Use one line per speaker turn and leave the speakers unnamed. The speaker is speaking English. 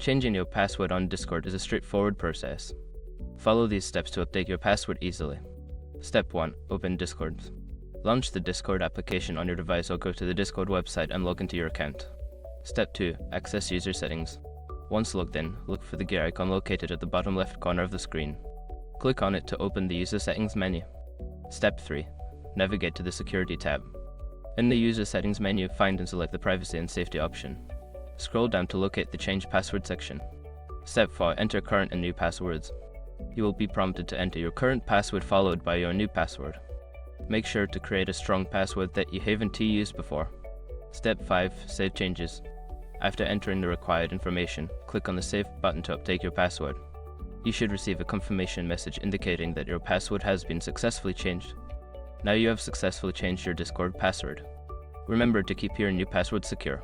Changing your password on Discord is a straightforward process. Follow these steps to update your password easily. Step 1. Open Discord. Launch the Discord application on your device or go to the Discord website and log into your account. Step 2. Access user settings. Once logged in, look for the gear icon located at the bottom left corner of the screen. Click on it to open the user settings menu. Step 3. Navigate to the security tab. In the user settings menu, find and select the privacy and safety option. Scroll down to locate the change password section. Step 4. Enter current and new passwords. You will be prompted to enter your current password followed by your new password. Make sure to create a strong password that you haven't used before. Step 5. Save changes. After entering the required information, click on the Save button to update your password. You should receive a confirmation message indicating that your password has been successfully changed. Now you have successfully changed your Discord password. Remember to keep your new password secure.